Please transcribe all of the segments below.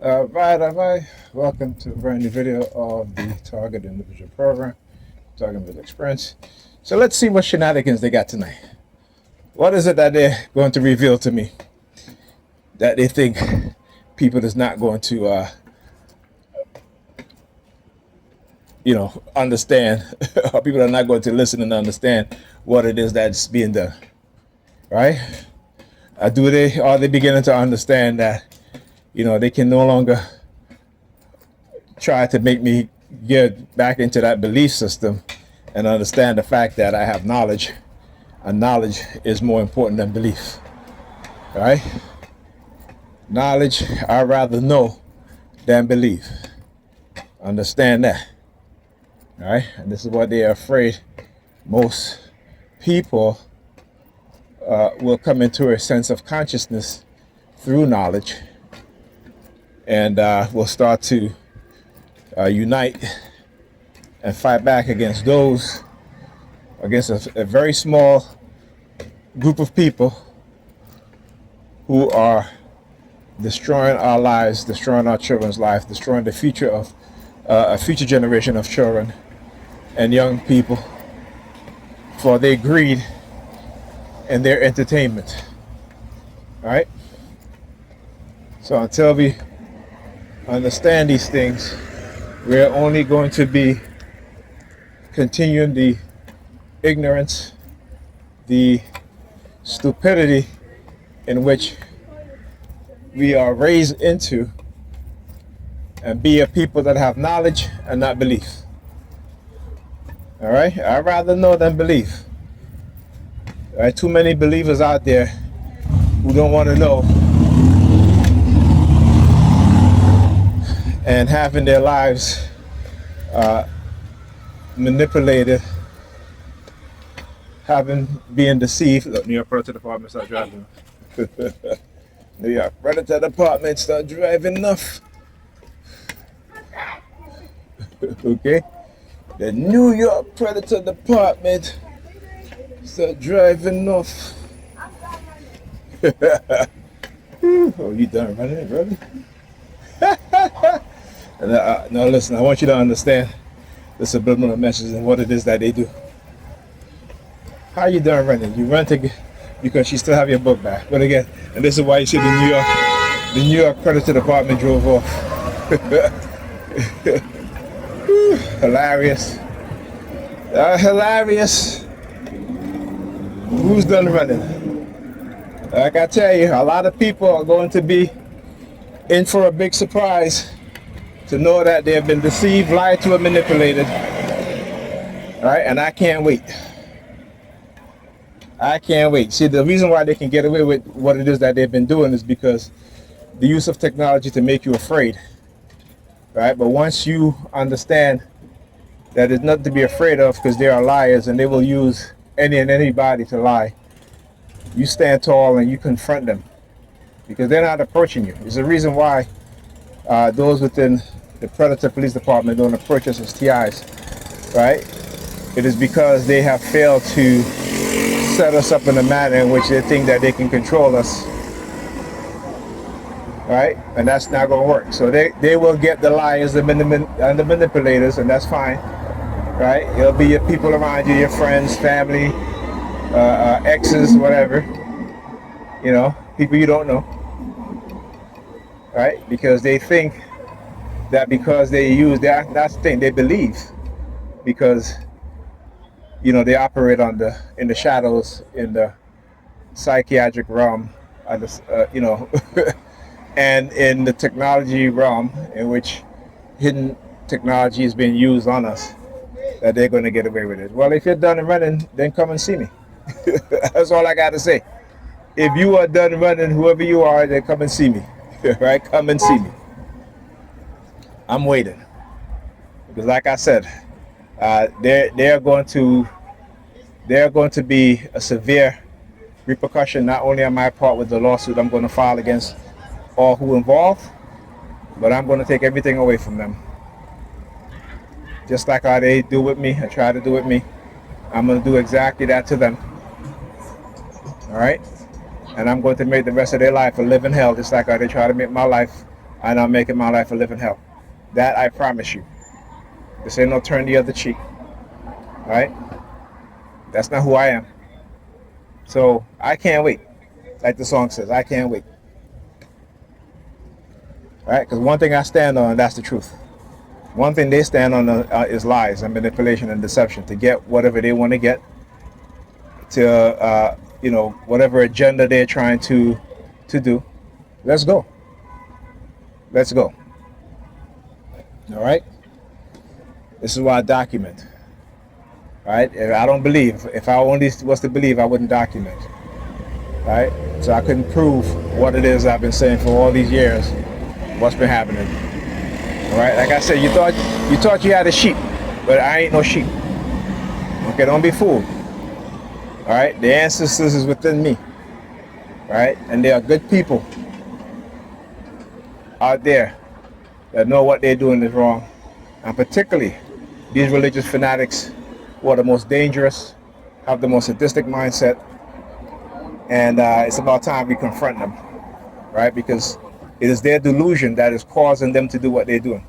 All right. Welcome to a brand new video of the Target Individual Program, Target with Experience. So let's see what shenanigans they got tonight. What is it that they're going to reveal to me that they think people is not going to, understand, or people are not going to listen and understand what it is that's being done, right? Are they beginning to understand that, they can no longer try to make me get back into that belief system and understand the fact that I have knowledge, and knowledge is more important than belief, right? Knowledge, I'd rather know than believe. Understand that, all right? And this is what they are afraid. Most people will come into a sense of consciousness through knowledge, and will start to unite and fight back against a very small group of people who are destroying our lives, destroying our children's life, destroying the future of a future generation of children and young people for their greed and their entertainment. All right? So until we understand these things, we're only going to be continuing the ignorance, the stupidity in which we are raised into, and be a people that have knowledge and not belief. All right? I'd rather know than believe. All right? Too many believers out there who don't want to know and having their lives manipulated, being deceived. Look, New York Predator Department, start driving. New York Predator Department, start driving enough. Okay? The New York Predator Department, start driving enough. Oh, you done running, brother? Now listen, I want you to understand the subliminal message and what it is that they do. How you done running? You run because you still have your book back. But again, and this is why you see the New York Predator Department drove off. Hilarious. Hilarious. Who's done running? Like I tell you, a lot of people are going to be in for a big surprise to know that they have been deceived, lied to, and manipulated. All right, and I can't wait. I can't wait. See, the reason why they can get away with what it is that they've been doing is because the use of technology to make you afraid. Right? But once you understand that there's nothing to be afraid of because they are liars and they will use any and anybody to lie, you stand tall and you confront them because they're not approaching you. There's a reason why those within the Predator Police Department don't approach us as TIs, right? It is because they have failed to set us up in a manner in which they think that they can control us, right? And that's not going to work. So they will get the liars and the manipulators, and that's fine, right? It'll be your people around you, your friends, family, exes, whatever, people you don't know, right? Because they think that because they use that's the thing, they believe because they operate in the shadows, in the psychiatric realm, and in the technology realm in which hidden technology is being used on us, that they're going to get away with it. Well, if you're done running, then come and see me. That's all I got to say. If you are done running, whoever you are, then come and see me. Right? Come and see me. I'm waiting. Because like I said, they're going to be a severe repercussion, not only on my part with the lawsuit I'm going to file against all who involved, but I'm going to take everything away from them. Just like how they do with me, and try to do with me, I'm going to do exactly that to them. All right? And I'm going to make the rest of their life a living hell, just like how they try to make my life and I'm making my life a living hell. That I promise you. This ain't no turn the other cheek. Right? That's not who I am. So I can't wait. Like the song says, I can't wait. Right? Because one thing I stand on, that's the truth. One thing they stand on is lies and manipulation and deception to get whatever they want to get, to whatever agenda they're trying to do. Let's go. Let's go. All right. This is why I document. All right. If I don't believe, if I only was to believe, I wouldn't document. All right. So I couldn't prove what it is I've been saying for all these years. What's been happening. All right. Like I said, you thought you had a sheep, but I ain't no sheep. Okay. Don't be fooled. All right. The ancestors is within me. All right. And there are good people out there that know what they're doing is wrong. And particularly these religious fanatics who are the most dangerous, have the most sadistic mindset. And it's about time we confront them, right? Because it is their delusion that is causing them to do what they're doing.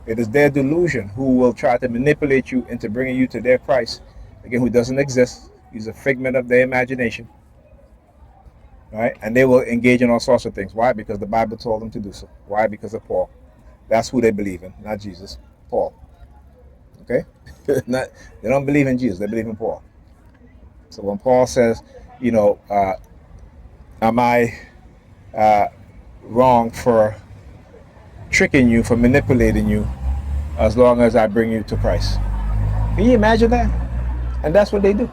It is their delusion who will try to manipulate you into bringing you to their Christ, again, who doesn't exist. He's a figment of their imagination, right? And they will engage in all sorts of things. Why? Because the Bible told them to do so. Why? Because of Paul. That's who they believe in, not Jesus. Paul. Okay? They don't believe in Jesus, they believe in Paul. So when Paul says, am I wrong for tricking you, for manipulating you, as long as I bring you to Christ? Can you imagine that? And that's what they do.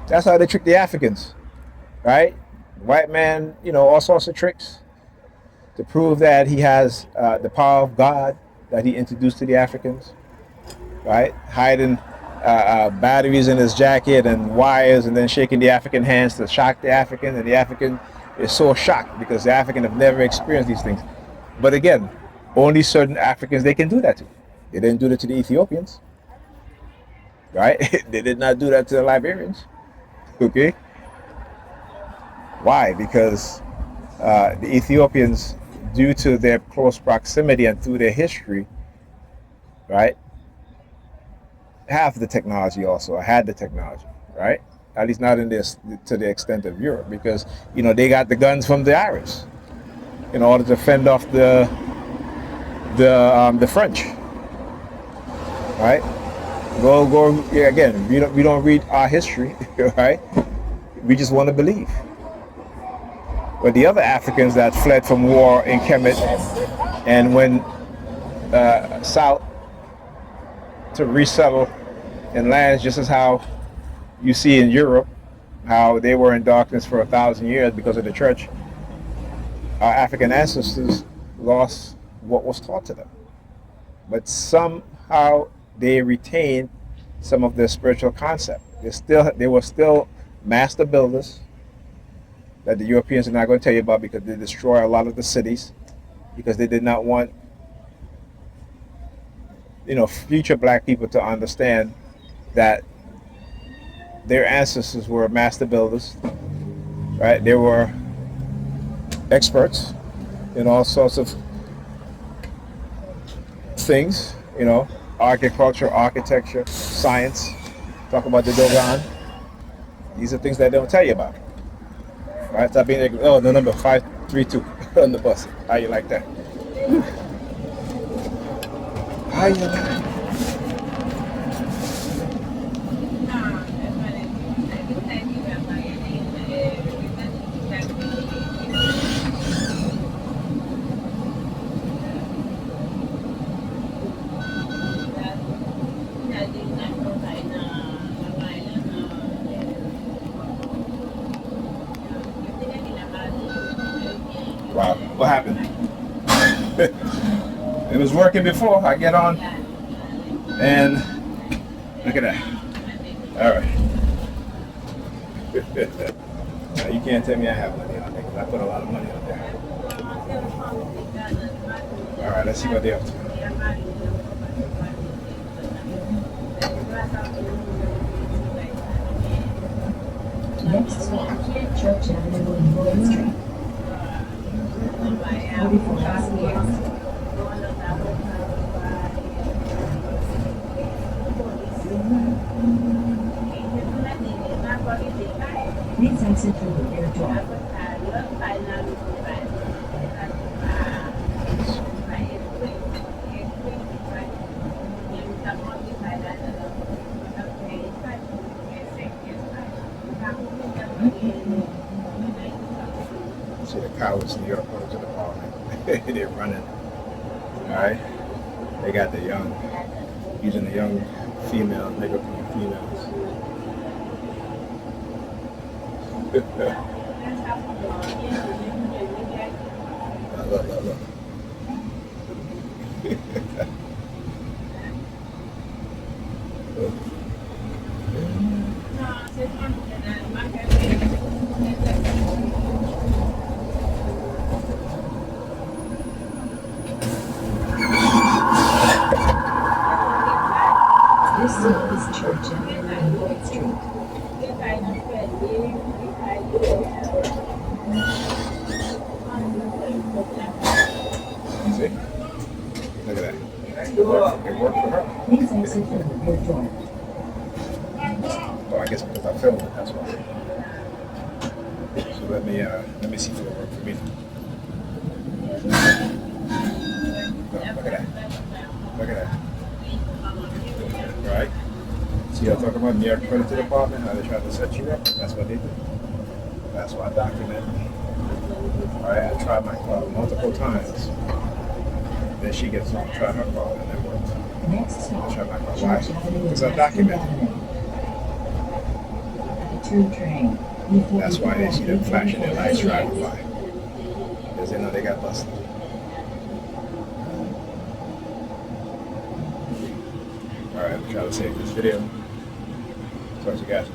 That's how they trick the Africans, right? White man, all sorts of tricks to prove that he has the power of God that he introduced to the Africans, right? Hiding batteries in his jacket and wires, and then shaking the African hands to shock the African, and the African is so shocked because the African have never experienced these things. But again, only certain Africans they can do that to. They didn't do that to the Ethiopians, right? They did not do that to the Liberians. Okay? Why? Because the Ethiopians, due to their close proximity and through their history, right, have the technology also, or had the technology, right? At least not in this to the extent of Europe, because they got the guns from the Irish in order to fend off the French, right? Again. We don't read our history, right? We just want to believe. But the other Africans that fled from war in Kemet and went south to resettle in lands, just as how you see in Europe, how they were in darkness for 1,000 years because of the church. Our African ancestors lost what was taught to them. But somehow they retained some of their spiritual concept. They were still master builders that the Europeans are not going to tell you about, because they destroy a lot of the cities because they did not want future black people to understand that their ancestors were master builders, right? They were experts in all sorts of things, agriculture, architecture, science. Talk about the Dogon. These are things that they don't tell you about. Right? Stop being like, the number 532 on the bus. How you like that? How you like that? Wow, what happened? It was working before. I get on and look at that. All right. Now, you can't tell me I have money on there because I put a lot of money on there. All right, let's see what they're up to. Next stop, Church Avenue and Boyd Street. 44 passengers. Please exit through the rear door. See the cowards in the York Predators Department. They're running. Alright? They got the young, using the young female, Negropean females. Look. This is Church and Lloyd Street. See? Look at that. It worked for her. Please exit through the rear door. Well, I guess because I filmed it, that's why. So let me see if it'll work for me. Look at that. Look at that. Right? See, I'm talking about NY Predators Dept, how they try to set you up. That's what they do. That's why I document. Alright, I tried my car multiple times. Then she gets on, try her car, and it works. Next I stop, try my car. Church Why? Avenue Because is I document. The 2 train. That's why they see them flashing their lights driving by. Because they know they got busted. Alright, I'm trying to save this video. Talk to you guys.